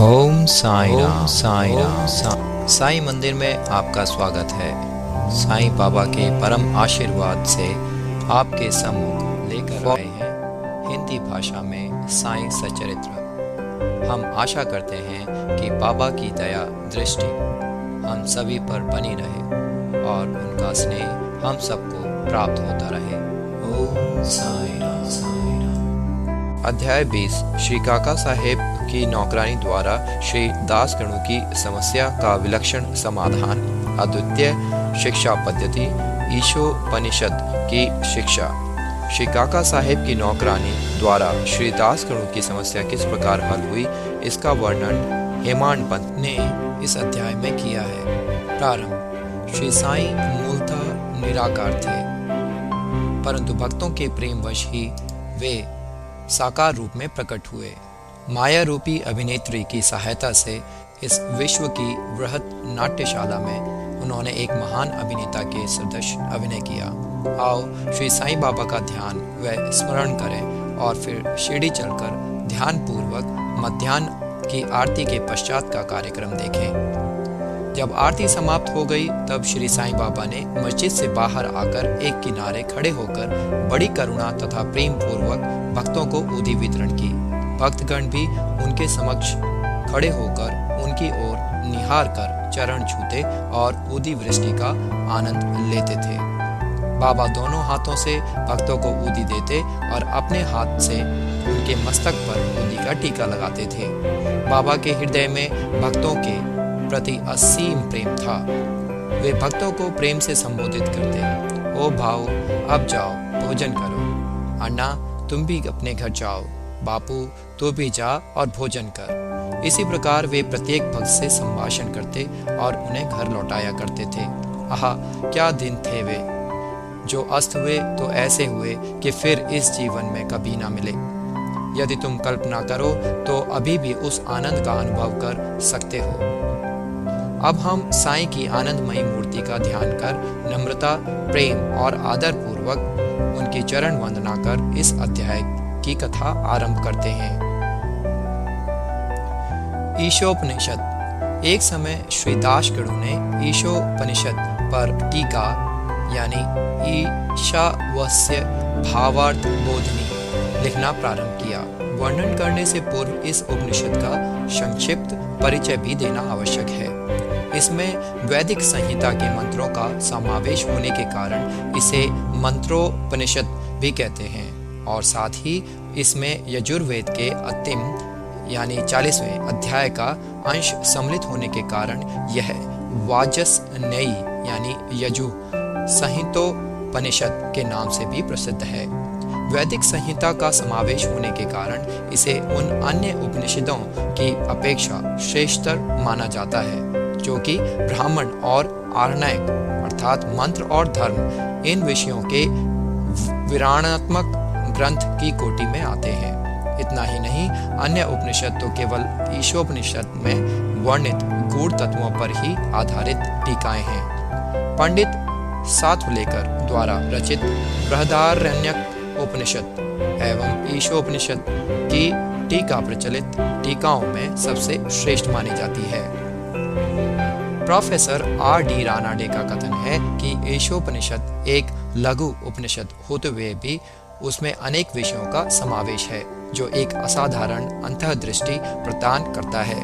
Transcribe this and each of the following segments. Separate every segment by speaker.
Speaker 1: ओम साई राम साई राम। साई मंदिर में आपका स्वागत है। साईं बाबा के परम आशीर्वाद से आपके सम्मुख लेकर आए हैं हिंदी भाषा में साईं सचरित्र। हम आशा करते हैं कि बाबा की दया दृष्टि हम सभी पर बनी रहे और उनका स्नेह हम सबको प्राप्त होता रहे। ओम साई राम साई राम। अध्याय 20 श्री काका साहेब की नौकरानी द्वारा श्री दास गणु की समस्या का विलक्षण समाधान। अद्वितीय शिक्षा पद्धति ईशोपनिषद की शिक्षा। श्री काका साहेब की नौकरानी द्वारा श्री दास गणु की समस्या किस प्रकार हल हुई, इसका वर्णन हेमांड पंत ने इस अध्याय में किया है। प्रारंभ। श्री साईं मूलतः निराकार थे, परंतु भक्तों के प्रेमवश ही वे साकार रूप में प्रकट हुए। माया रूपी अभिनेत्री की सहायता से इस विश्व की वृहत नाट्यशाला में उन्होंने एक महान अभिनेता के सदृश अभिनय किया। आओ श्री साईं बाबा का ध्यान व स्मरण करें और फिर शिरडी चलकर ध्यान पूर्वक मध्याह्न की आरती के पश्चात का कार्यक्रम देखें। जब आरती समाप्त हो गई तब श्री साईं बाबा ने मस्जिद से बाहर आकर एक किनारे खड़े होकर बड़ी करुणा तथा प्रेम पूर्वक भक्तों को ऊदी वितरण की। भक्तगण भी उनके समक्ष खड़े होकर उनकी ओर निहार कर चरण छूते और ऊदी वृष्टि का आनंद लेते थे। बाबा दोनों हाथों से भक्तों को ऊदी देते और अपने हाथ से उनके मस्तक पर ऊदी का टीका लगाते थे। बाबा के हृदय में भक्तों के प्रति असीम प्रेम था। वे भक्तों को प्रेम से संबोधित करते, ओ भाऊ अब जाओ भोजन करो, अन्ना तुम भी अपने घर जाओ, बापू तू भी जा और भोजन कर। इसी प्रकार वे प्रत्येक भक्त से संभाषण करते और उन्हें घर लौटाया करते थे। आहा क्या दिन थे वे, जो अस्त हुए तो ऐसे हुए कि फिर इस जीवन में कभी ना मिले। यदि तुम कल्पना करो तो अभी भी उस आनंद का अनुभव कर सकते हो। अब हम साईं की आनंदमयी मूर्ति का ध्यान कर नम्रता, प्रेम और आदर पूर्वक उनकी चरण वंदना कर इस अध्याय की कथा आरंभ करते हैं। ईशोपनिषद। एक समय श्री दास गणु ने ईशोपनिषद पर टीका यानी ईशावास्य भावार्थ बोधनी लिखना प्रारंभ किया। वर्णन करने से पूर्व इस उपनिषद का संक्षिप्त परिचय भी देना आवश्यक है। इसमें वैदिक संहिता के मंत्रों का समावेश होने के कारण इसे मंत्रोपनिषद भी कहते हैं और साथ ही इसमें यजुर्वेद के अंतिम यानी 40वें अध्याय का अंश सम्मिलित होने के कारण यह वाजसनेयी यानी यजु संहितोपनिषद के नाम से भी प्रसिद्ध है। वैदिक संहिता का समावेश होने के कारण इसे उन अन्य उपनिषदों की अपेक्षा श्रेष्ठतर माना जाता है, जो कि ब्राह्मण और आरण्यक अर्थात मंत्र और धर्म इन विषयों के विवरणात्मक ग्रंथ की कोटि में आते हैं। इतना ही नहीं, अन्य उपनिषद तो केवल ईशोपनिषद में वर्णित गूढ़ तत्वों पर ही आधारित टीकाएं हैं। पंडित सातवलेकर द्वारा रचित बृहदारण्यक उपनिषद एवं ईशोपनिषद की टीका प्रचलित टीकाओं में सबसे श्रेष्ठ मानी जाती है। Professor R.D. रानाडे का कथन है कि ईशोपनिषद एक लघु उपनिषद होते हुए भी उसमें अनेक विषयों का समावेश है, जो एक असाधारण अंतर्दृष्टि प्रदान करता है।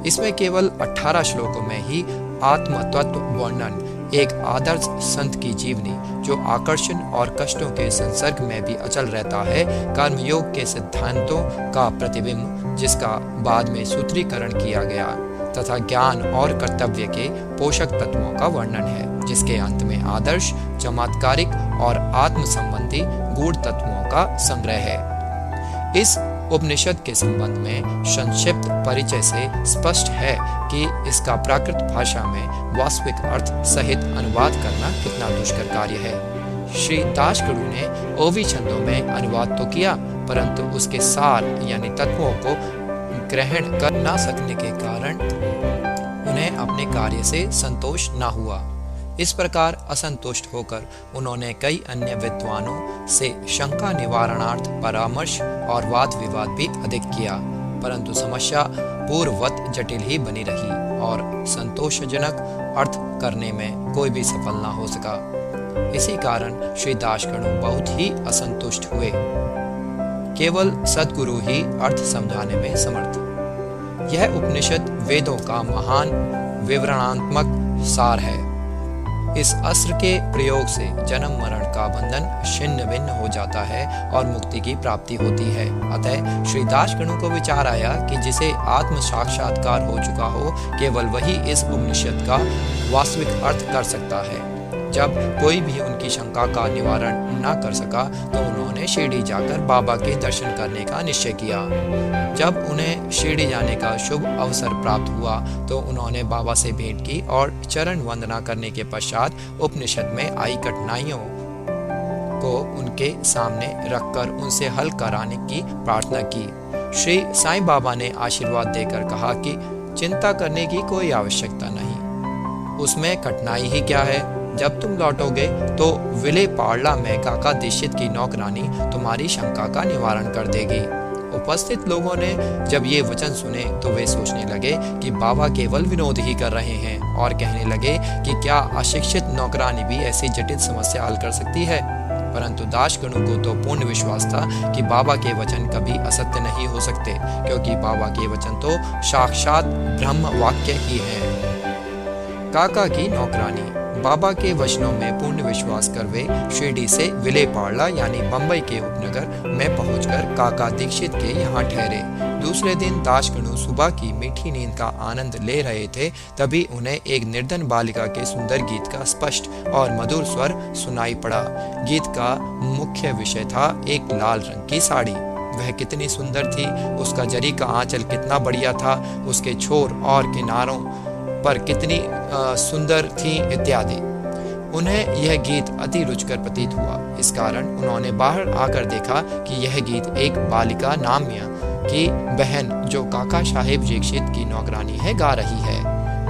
Speaker 1: इसमें केवल 18 श्लोकों में ही आत्म तत्व वर्णन, एक आदर्श संत की जीवनी जो आकर्षण और कष्टों के संसर्ग में भी अचल रहता है, कर्मयोग के सिद्धांतों का प्रतिबिंब जिसका बाद में सूत्रीकरण किया गया, तथा ज्ञान और कर्तव्य के पोषक तत्वों का वर्णन है, जिसके अंत में आदर्श, चमत्कारिक और आत्म संबंधी गूढ़ तत्वों का संग्रह है। इस उपनिषद के संबंध में संक्षिप्त परिचय से स्पष्ट है कि इसका प्राकृत भाषा में वास्तविक अर्थ सहित अनुवाद करना कितना दुष्कर कार्य है। श्री दास गणु ने ओवी छंदों में अनुवाद तो किया, परंतु उसके सार यानी तत्वों को ग्रहण कर ना सकने के कारण उन्हें अपने कार्य से संतोष ना हुआ। इस प्रकार असंतुष्ट होकर उन्होंने कई अन्य विद्वानों से शंका निवारणार्थ परामर्श और वाद विवाद भी अधिक किया, परंतु समस्या पूर्ववत जटिल ही बनी रही और संतोषजनक अर्थ करने में कोई भी सफल न हो सका। इसी कारण श्री दासगणु बहुत ही असंतुष्ट हुए। केवल सद्गुरु ही अर्थ समझाने में समर्थ। यह उपनिषद वेदों का महान विवरणात्मक सार है। इस अस्त्र के प्रयोग से जन्म मरण का बंधन छिन्न भिन्न हो जाता है और मुक्ति की प्राप्ति होती है। अतः श्री दासगणु को विचार आया कि जिसे आत्म साक्षात्कार हो चुका हो, केवल वही इस उपनिषद का वास्तविक अर्थ कर सकता है। जब कोई भी उनकी शंका का निवारण न कर सका तो उन्होंने शिरडी जाकर बाबा के दर्शन करने का निश्चय किया। जब उन्हें शिरडी जाने का शुभ अवसर प्राप्त हुआ तो उन्होंने बाबा से भेंट की और चरण वंदना करने के पश्चात उपनिषद में आई कठिनाइयों को उनके सामने रखकर उनसे हल कराने की प्रार्थना की। श्री साईं बाबा ने आशीर्वाद देकर कहा कि चिंता करने की कोई आवश्यकता नहीं, उसमें कठिनाई ही क्या है। जब तुम लौटोगे तो विले पाड़ला में काका दीक्षित की नौकरानी तुम्हारी शंका का निवारण कर देगी। उपस्थित लोगों ने जब ये वचन सुने तो वे सोचने लगे कि बाबा केवल विनोद ही कर रहे हैं और कहने लगे कि क्या अशिक्षित नौकरानी भी ऐसी जटिल समस्या हल कर सकती है। परंतु दासगणु को तो पूर्ण विश्वास था कि बाबा के वचन कभी असत्य नहीं हो सकते, क्योंकि बाबा के वचन तो साक्षात ब्रह्म वाक्य ही हैं। काका की नौकरानी। बाबा के वचनों में पूर्ण विश्वास कर वे शिरडी से विले पाड़ला यानी बंबई के उपनगर में पहुंचकर काका दीक्षित के यहाँ ठहरे। दूसरे दिन दासगणु सुबह की मीठी नींद का आनंद ले रहे थे, तभी उन्हें एक निर्धन बालिका के सुंदर गीत का स्पष्ट और मधुर स्वर सुनाई पड़ा। गीत का मुख्य विषय था एक लाल रंग की साड़ी। वह कितनी सुंदर थी, उसका जरी का आंचल कितना बढ़िया था, उसके छोर और किनारों पर कितनी सुंदर थी इत्यादि। उन्हें यह गीत अति रुचिकर प्रतीत हुआ। इस कारण उन्होंने बाहर आकर देखा कि यह गीत एक बालिका नाम्या की बहन जो काका साहेब दीक्षित की नौकरानी है गा रही है।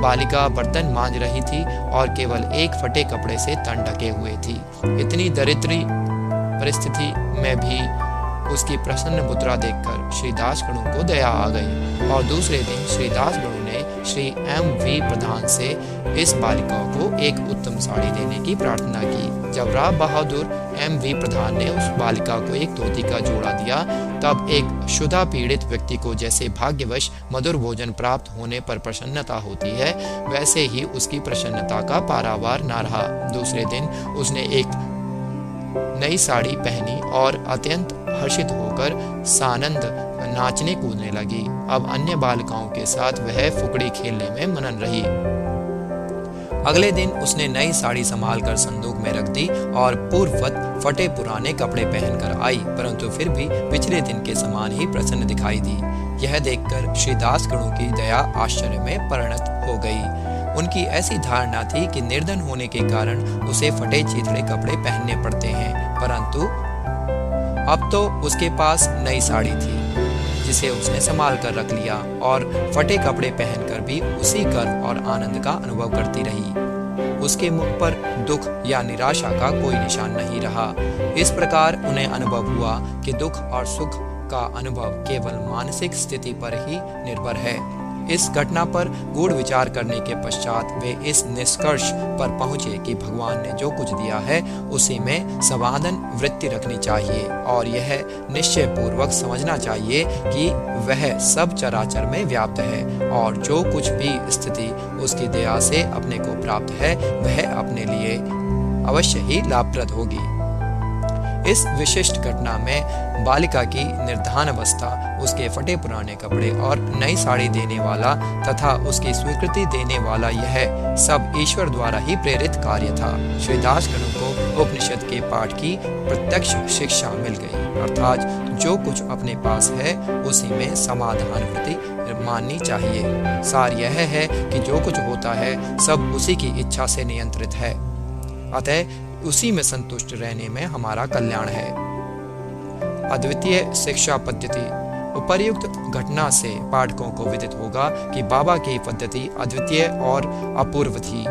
Speaker 1: बालिका बर्तन मांज रही थी और केवल एक फटे कपड़े से तन ढके हुए थी। इतनी दरिद्री परिस्थिति में भी उसकी प्रसन्न मुद्रा देखकर श्री दासगणु को दया आ गई और दूसरे दिन श्री दासगणु ने श्री M.V. प्रधान से इस बालिका को एक उत्तम साड़ी देने की प्रार्थना की। जब राव बहादुर M.V. प्रधान ने उस बालिका को एक धोती का जोड़ा दिया, तब एक क्षुधा पीड़ित व्यक्ति को जैसे भाग्यवश मधुर भोजन प्राप्त होने पर प्रसन्नता होती है, वैसे ही उसकी प्रसन्नता का पारावार न रहा। दूसरे दिन उसने एक नई साड़ी पहनी और अत्यंत हर्षित होकर सानंद नाचने कूदने लगी। अब अन्य बालिकाओं के साथ वह फुकड़ी खेलने में मनन रही। अगले दिन उसने नई साड़ी संभालकर संदूक में रख दी और पूर्ववत फटे पुराने कपड़े पहनकर आई, परंतु फिर भी पिछले दिन के समान ही प्रसन्न दिखाई दी। यह देखकर श्री दासगणु की दया आश्चर्य में परिणत हो गई। उनकी ऐसी धारणा थी कि निर्धन होने के कारण उसे फटे चीथड़े कपड़े पहनने पड़ते हैं, परंतु अब तो उसके पास नई साड़ी थी जिसे उसने संभाल कर रख लिया और फटे कपड़े पहनकर भी उसी गर्व और आनंद का अनुभव करती रही। उसके मुख पर दुख या निराशा का कोई निशान नहीं रहा। इस प्रकार उन्हें अनुभव हुआ कि दुख और सुख का अनुभव केवल मानसिक स्थिति पर ही निर्भर है। इस घटना पर गूढ़ विचार करने के पश्चात वे इस निष्कर्ष पर पहुंचे कि भगवान ने जो कुछ दिया है उसी में समाधान वृत्ति रखनी चाहिए और यह निश्चय पूर्वक समझना चाहिए कि वह सब चराचर में व्याप्त है और जो कुछ भी स्थिति उसकी दया से अपने को प्राप्त है वह अपने लिए अवश्य ही लाभप्रद होगी। इस विशिष्ट घटना में बालिका की निर्धान अवस्था, उसके फटे पुराने कपड़े और नई साड़ी देने वाला तथा उसकी स्वीकृति देने वाला यह सब ईश्वर द्वारा ही प्रेरित कार्य था। श्री दासगणु को उपनिषद के पाठ की प्रत्यक्ष शिक्षा मिल गई, अर्थात जो कुछ अपने पास है उसी में समाधान वृत्ति माननी चाहिए। सार यह है कि जो कुछ होता है सब उसी की इच्छा से नियंत्रित है, अतः उसी में संतुष्ट रहने में हमारा कल्याण है। अद्वितीय शिक्षा पद्धति। उपर्युक्त घटना से पाठकों को विदित होगा कि बाबा की पद्धति अद्वितीय और अपूर्व थी।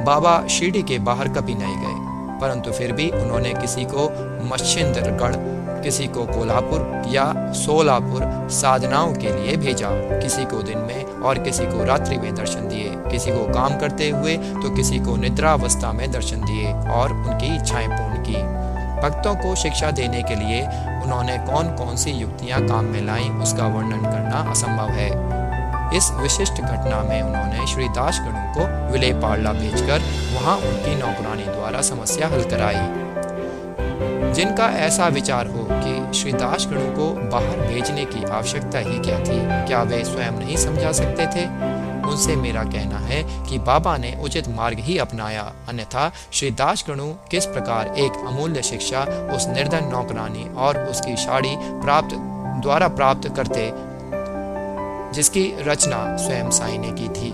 Speaker 1: बाबा शिरडी के बाहर कभी नहीं गए, परंतु फिर भी उन्होंने किसी को मच्छिंद्रगढ़, किसी को कोल्हापुर या सोलापुर साधनाओं के लिए भेजा। किसी को दिन में और किसी को रात्रि में दर्शन दिए, किसी को काम करते हुए तो किसी को निद्रावस्था में दर्शन दिए और उनकी इच्छाएं पूर्ण की। भक्तों को शिक्षा देने के लिए उन्होंने कौन कौन सी युक्तियां काम में लाई, उसका वर्णन करना असंभव है। इस विशिष्ट घटना में उन्होंने श्री दासगणु को विलेपार्ला भेजकर वहां उनकी नौकरानी द्वारा समस्या हल कराई। जिनका ऐसा विचार हो कि श्री दासगणु को बाहर भेजने की आवश्यकता ही क्या थी, क्या वे स्वयं नहीं समझा सकते थे? उनसे मेरा कहना है कि बाबा ने उचित मार्ग ही अपनाया, अन्यथा श्री दासगणु किस प्रकार एक अमूल्य शिक्षा उस निर्धन नौकरानी और उसकी साड़ी प्राप्त करते, जिसकी रचना स्वयं साईं ने की थी।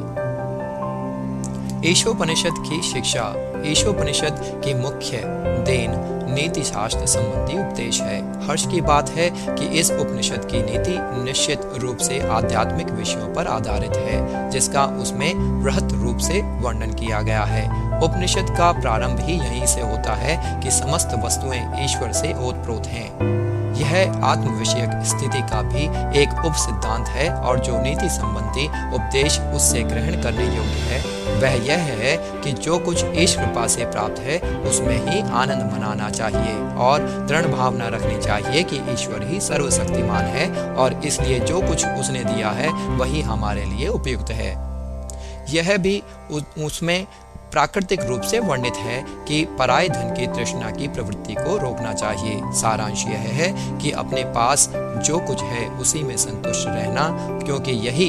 Speaker 1: ईशोपनिषद की शिक्षा। ईशोपनिषद की मुख्य देन नीति शास्त्र संबंधी उपदेश है। हर्ष की बात है कि इस उपनिषद की नीति निश्चित रूप से आध्यात्मिक विषयों पर आधारित है, जिसका उसमें वृहत रूप से वर्णन किया गया है। उपनिषद का प्रारंभ ही यहीं से होता है कि समस्त वस्तुएं ईश्वर से ओतप्रोत हैं। यह आत्म विषयक स्थिति का भी एक उप सिद्धांत है और जो नीति संबंधी उपदेश उससे ग्रहण करने योग्य है वह यह है कि जो कुछ ईश्वर कृपा से प्राप्त है उसमें ही आनंद मनाना चाहिए और दृढ़ भावना रखनी चाहिए कि ईश्वर ही सर्वशक्तिमान है और इसलिए जो कुछ उसने दिया है वही हमारे लिए उपयुक्त है। यह भी उसमें प्राकृतिक रूप से वर्णित है कि पराय धन की तृष्णा की प्रवृत्ति को रोकना चाहिए। सारांश यह है कि अपने पास जो कुछ है उसी में संतुष्ट रहना, क्योंकि यही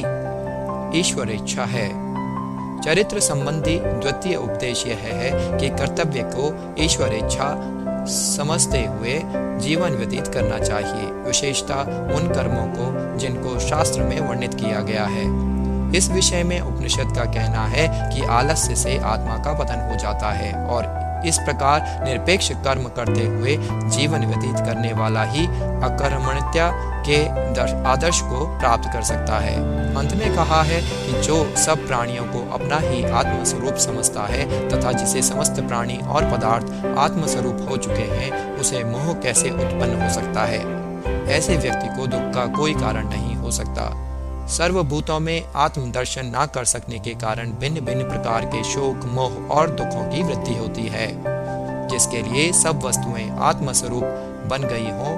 Speaker 1: ईश्वर इच्छा है। चरित्र संबंधी द्वितीय उपदेश यह है कि कर्तव्य को ईश्वर इच्छा समझते हुए जीवन व्यतीत करना चाहिए, विशेषतः उन कर्मों को जिनको शास्त्र में वर्णित किया गया है। इस विषय में उपनिषद का कहना है कि आलस्य से आत्मा का पतन हो जाता है और इस प्रकार निरपेक्ष कर्म करते हुए जीवन व्यतीत करने वाला ही अकर्मण्यता के आदर्श को प्राप्त कर सकता है। अंत में कहा है कि जो सब प्राणियों को अपना ही आत्मस्वरूप समझता है तथा जिसे समस्त प्राणी और पदार्थ आत्मस्वरूप हो चुके हैं, उसे मोह कैसे उत्पन्न हो सकता है? ऐसे व्यक्ति को दुख का कोई कारण नहीं हो सकता। सर्वभूतों में आत्मदर्शन न कर सकने के कारण भिन्न भिन्न प्रकार के शोक, मोह और दुखों की वृद्धि होती है। जिसके लिए सब वस्तुएं आत्मस्वरूप बन गई हों,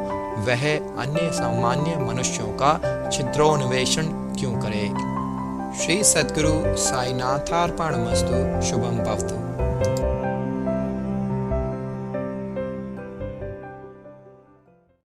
Speaker 1: वह अन्य सामान्य मनुष्यों का छिद्रोन्वेषण क्यों करे? श्री सद्गुरु साईनाथार्पणमस्तु। शुभम भवतु।